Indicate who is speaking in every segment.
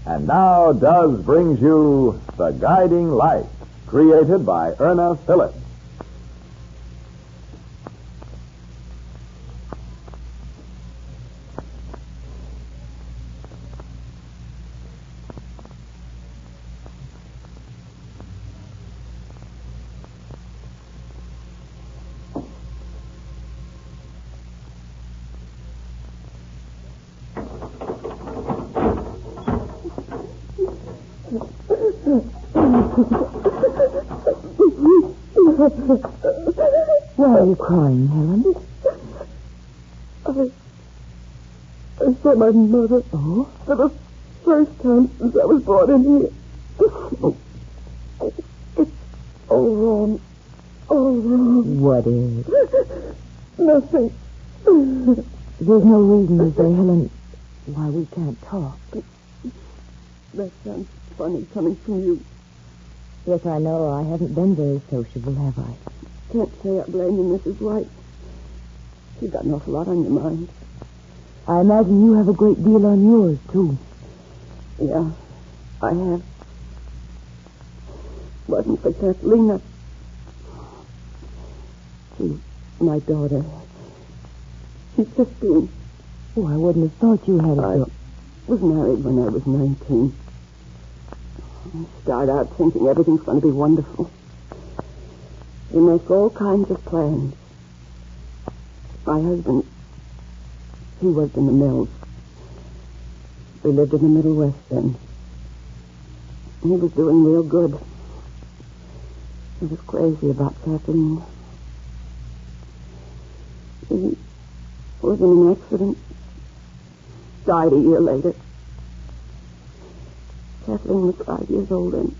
Speaker 1: And now Duz brings you The Guiding Light, created by Erna Phillips.
Speaker 2: Why are you crying, Helen?
Speaker 3: I saw my mother.
Speaker 2: Oh?
Speaker 3: For the first time since I was brought in here. It's all wrong. All wrong.
Speaker 2: What is?
Speaker 3: Nothing.
Speaker 2: There's no reason, is there, Helen, why we can't talk.
Speaker 3: That sounds funny coming from you.
Speaker 2: Yes, I know. I haven't been very sociable, have I?
Speaker 3: Can't say I blame you, Mrs. White. You've got an awful lot on your mind.
Speaker 2: I imagine you have a great deal on yours, too.
Speaker 3: Yeah, I have. Wasn't for Kathleen. She's my daughter. She's 15.
Speaker 2: Oh, I wouldn't have thought you had
Speaker 3: I was married when I was 19. I start out thinking everything's going to be wonderful. You make all kinds of plans. My husband, he worked in the mills. We lived in the Middle West then. He was doing real good. He was crazy about Kathleen. He was in an accident. Died a year later. Kathleen was 5 years old then.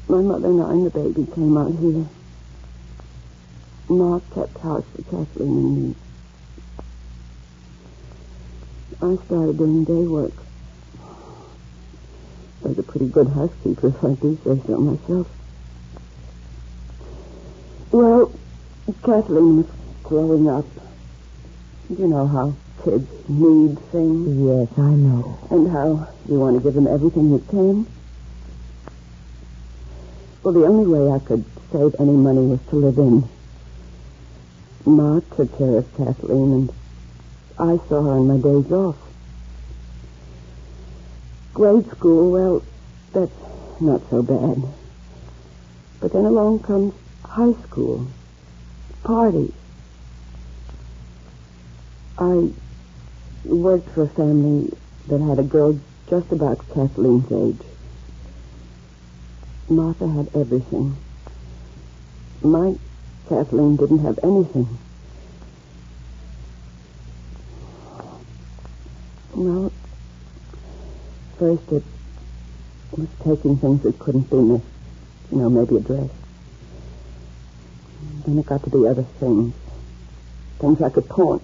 Speaker 3: My mother and I and the baby came out here. Ma kept house for Kathleen and me. I started doing day work. I was a pretty good housekeeper, if I do say so myself. Well, Kathleen was growing up. You know how kids need things.
Speaker 2: Yes, I know.
Speaker 3: And how you want to give them everything you can. Well, the only way I could save any money was to live in. Ma took care of Kathleen, and I saw her on my days off. Grade school, well, that's not so bad. But then along comes high school. Parties. I worked for a family that had a girl just about Kathleen's age. Martha had everything. My Kathleen didn't have anything. Well, first it was taking things that couldn't be missed. You know, maybe a dress. Then it got to be other things. Things like a pawn.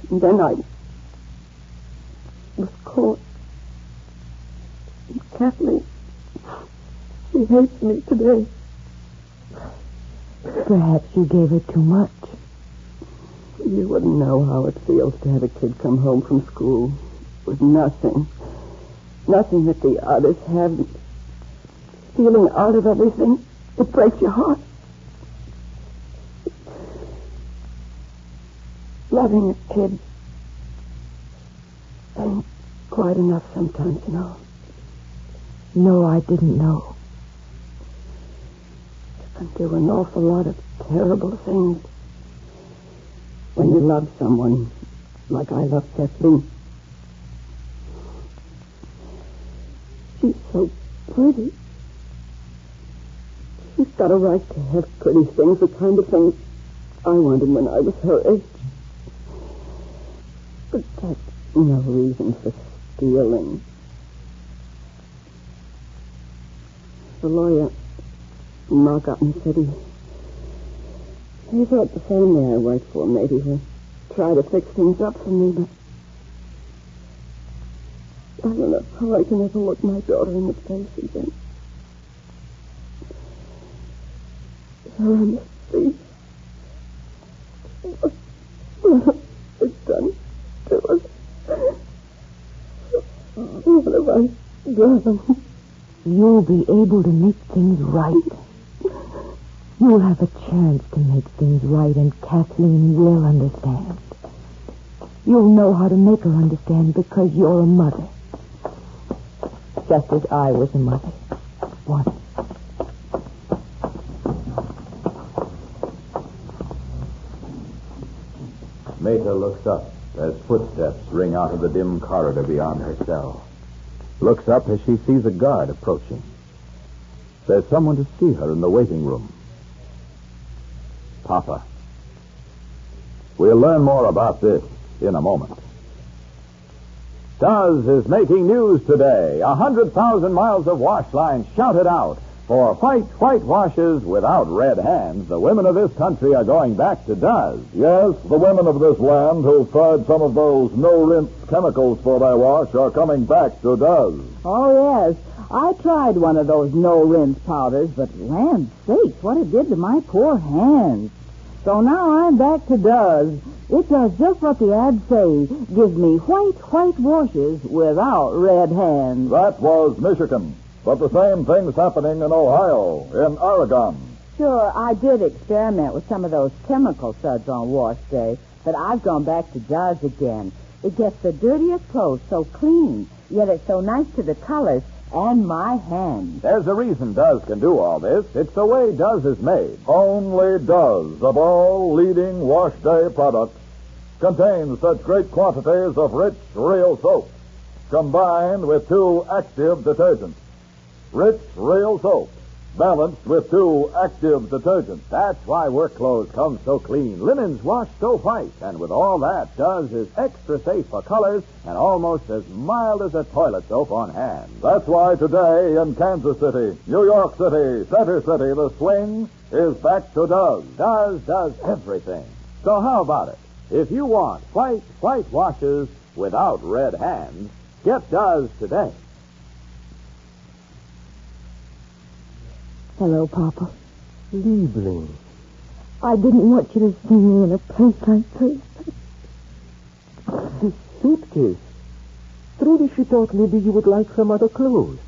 Speaker 3: And then I was caught. And Kathleen, she hates me today.
Speaker 2: Perhaps you gave her too much.
Speaker 3: You wouldn't know how it feels to have a kid come home from school with nothing. Nothing that the others have. Stealing out of everything. It breaks your heart. Loving a kid ain't quite enough sometimes, you know.
Speaker 2: No, I didn't know.
Speaker 3: You can do an awful lot of terrible things when you love someone like I love Kathleen. She's so pretty. She's got a right to have pretty things, the kind of things I wanted when I was her age. But that's no reason for stealing. The lawyer, Ma got me, said he thought the family I worked for maybe would try to fix things up for me, but I don't know how I can ever look my daughter in the face again. So I must see what girl.
Speaker 2: You'll be able to make things right. You'll have a chance to make things right, and Kathleen will understand. You'll know how to make her understand because you're a mother. Just as I was a mother. Once.
Speaker 1: Meta looks up as footsteps ring out of the dim corridor beyond her cell. Looks up as she sees a guard approaching. There's someone to see her in the waiting room. Papa. We'll learn more about this in a moment. Duz is making news today. 100,000 miles of wash lines shouted out. For white washes without red hands, the women of this country are going back to Duz.
Speaker 4: Yes, the women of this land who've tried some of those no-rinse chemicals for their wash are coming back to Duz.
Speaker 5: Oh, yes. I tried one of those no-rinse powders, but land sakes, what it did to my poor hands. So now I'm back to Duz. It does just what the ads say. Gives me white washes without red hands.
Speaker 4: That was Michigan. But the same thing's happening in Ohio, in Oregon.
Speaker 5: Sure, I did experiment with some of those chemical suds on wash day, but I've gone back to Duz again. It gets the dirtiest clothes so clean, yet it's so nice to the colors and my hands.
Speaker 1: There's a reason Duz can do all this. It's the way Duz is made.
Speaker 4: Only Duz, of all leading wash day products, contains such great quantities of rich, real soap, combined with 2 active detergents. Rich, real soap, balanced with 2 active detergents.
Speaker 1: That's why work clothes come so clean. Linens wash so white. And with all that, Duz is extra safe for colors and almost as mild as a toilet soap on hands.
Speaker 4: That's why today in Kansas City, New York City, Center City, the swing is back to Duz.
Speaker 1: Duz does everything. So how about it? If you want white washes without red hands, get Duz today.
Speaker 2: Hello, Papa.
Speaker 3: Liebling.
Speaker 2: I didn't want you to see me in a place like this.
Speaker 3: This suitcase. Trudy, she thought maybe you would like some other clothes.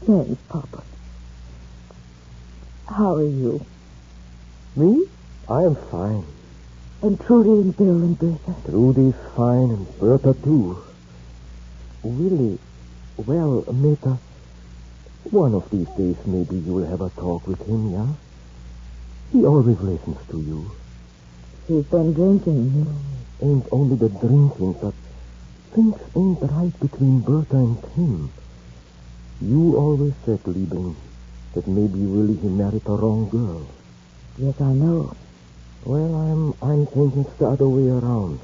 Speaker 2: Thanks, Papa. How are you?
Speaker 3: Me? I am fine.
Speaker 2: And Trudy and Bill and Bertha?
Speaker 3: Trudy's fine and Bertha too. Willie, well, Meta, one of these days maybe you'll have a talk with him, yeah? He always listens to you.
Speaker 2: He's been drinking.
Speaker 3: Ain't only the drinking, but things ain't right between Bertha and him. You always said, Liebling, that maybe really he married the wrong girl.
Speaker 2: Yes, I know.
Speaker 3: Well, I'm thinking it's the other way around.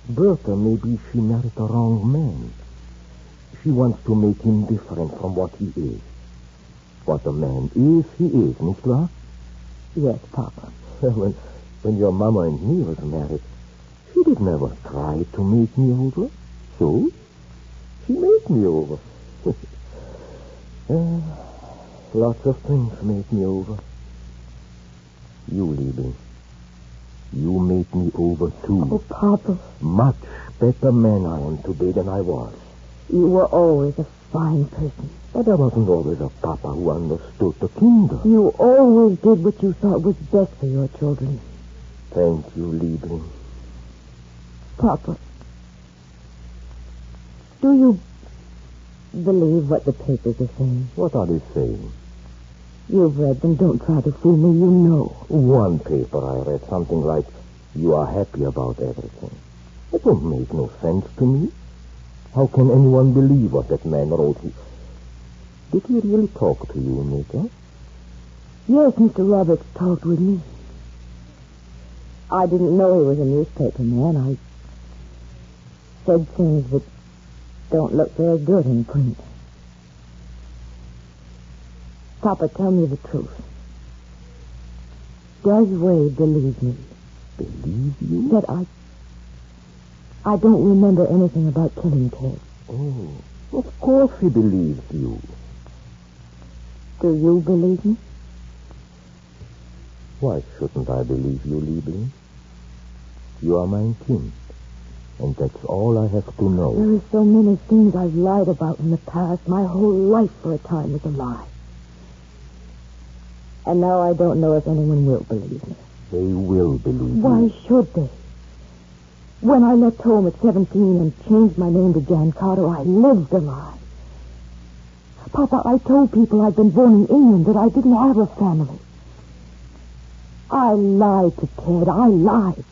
Speaker 3: Bertha, maybe she married the wrong man. She wants to make him different from what he is. What a man is, he is, nicht wahr?
Speaker 2: Yes, Papa.
Speaker 3: When your mama and me was married, she did never try to make me over. So, she made me over. Lots of things made me over. You, Liebling, you made me over too.
Speaker 2: Oh, Papa.
Speaker 3: Much better man I am today than I was.
Speaker 2: You were always a fine person.
Speaker 3: But I wasn't always a papa who understood the kingdom.
Speaker 2: You always did what you thought was best for your children.
Speaker 3: Thank you, Liebling.
Speaker 2: Papa, do you believe what the papers are saying?
Speaker 3: What are they saying?
Speaker 2: You've read them. Don't try to fool me. You know.
Speaker 3: One paper I read, something like, you are happy about everything. It don't make no sense to me. How can anyone believe what that man wrote? Did he really talk to you, Meta?
Speaker 2: Yes, Mr. Roberts talked with me. I didn't know he was a newspaper man. I said things that don't look very good in print. Papa, tell me the truth. Does Wade believe me?
Speaker 3: Believe you?
Speaker 2: That I don't remember anything about killing Ted.
Speaker 3: Oh, of course he believes you.
Speaker 2: Do you believe me?
Speaker 3: Why shouldn't I believe you, Liebling? You are my kin.
Speaker 6: And that's all I have to know.
Speaker 2: There are so many things I've lied about in the past. My whole life for a time was a lie. And now I don't know if anyone will believe me.
Speaker 6: They will believe you.
Speaker 2: Why should they? When I left home at 17 and changed my name to Jan Carter, I lived a lie. Papa, I told people I'd been born in England, that I didn't have a family. I lied to Ted. I lied.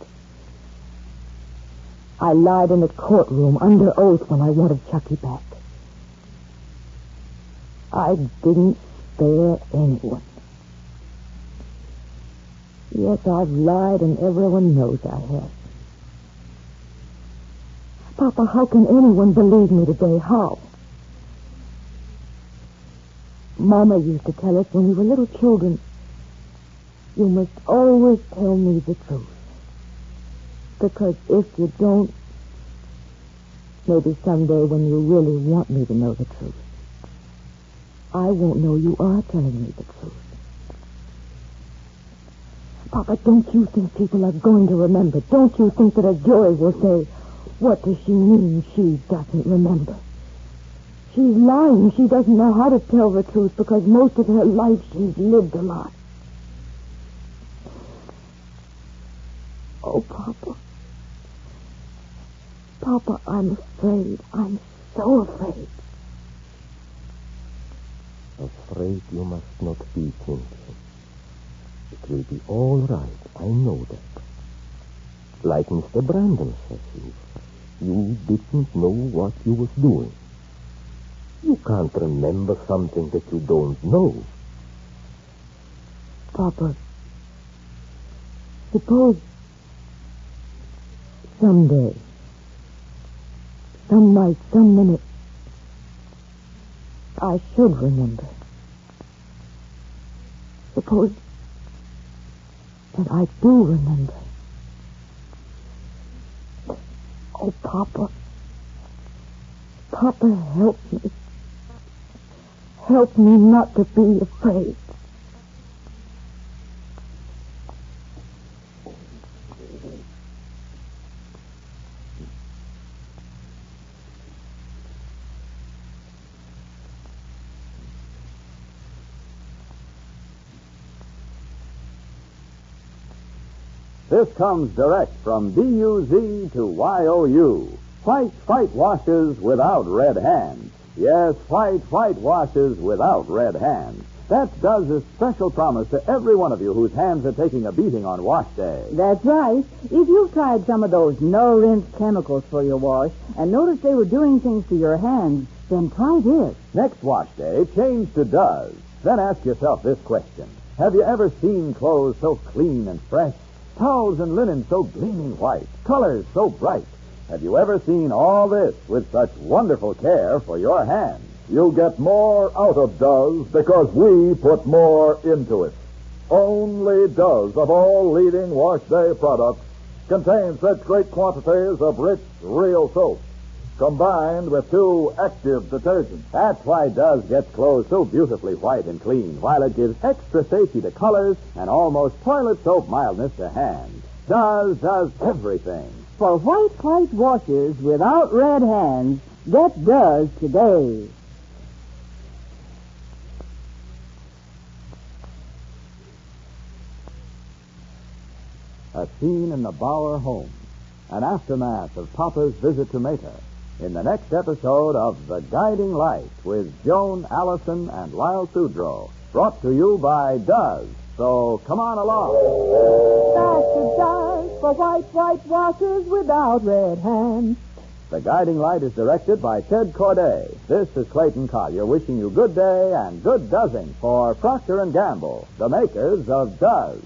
Speaker 2: I lied in the courtroom under oath when I wanted Chucky back. I didn't spare anyone. Yes, I've lied, and everyone knows I have. Papa, how can anyone believe me today? How? Mama used to tell us when we were little children, you must always tell me the truth. Because if you don't, maybe someday when you really want me to know the truth, I won't know you are telling me the truth. Papa, don't you think people are going to remember? Don't you think that a jury will say, what does she mean she doesn't remember? She's lying. She doesn't know how to tell the truth because most of her life she's lived a lie. Oh, Papa. Papa, I'm afraid. I'm so afraid.
Speaker 6: Afraid you must not be, Cynthia. It will be all right. I know that. Like Mr. Brandon says, you didn't know what you was doing. You can't remember something that you don't know.
Speaker 2: Papa, suppose someday, some night, some minute, I should remember. Suppose that I do remember. Oh, Papa. Papa, help me. Help me not to be afraid.
Speaker 1: This comes direct from D-U-Z to Y-O-U. White washes without red hands. Yes, white washes without red hands. That does a special promise to every one of you whose hands are taking a beating on wash day.
Speaker 5: That's right. If you've tried some of those no-rinse chemicals for your wash and noticed they were doing things to your hands, then try this.
Speaker 1: Next wash day, change to Does. Then ask yourself this question. Have you ever seen clothes so clean and fresh? Towels and linen so gleaming white, colors so bright. Have you ever seen all this with such wonderful care for your hands?
Speaker 4: You get more out of Does because we put more into it. Only Does of all leading wash day products contains such great quantities of rich, real soap, combined with 2 active detergents.
Speaker 1: That's why Does gets clothes so beautifully white and clean, while it gives extra safety to colors and almost toilet soap mildness to hands. Does everything.
Speaker 5: For white washes without red hands, get Does today.
Speaker 1: A scene in the Bauer home, an aftermath of Papa's visit to Meta, in the next episode of The Guiding Light with Joan Allison and Lyle Sudrow, brought to you by Does. So come on along.
Speaker 5: Back to Does for white washes without red hands.
Speaker 1: The Guiding Light is directed by Ted Corday. This is Clayton Collier wishing you good day and good dozzing for Procter & Gamble, the makers of Does.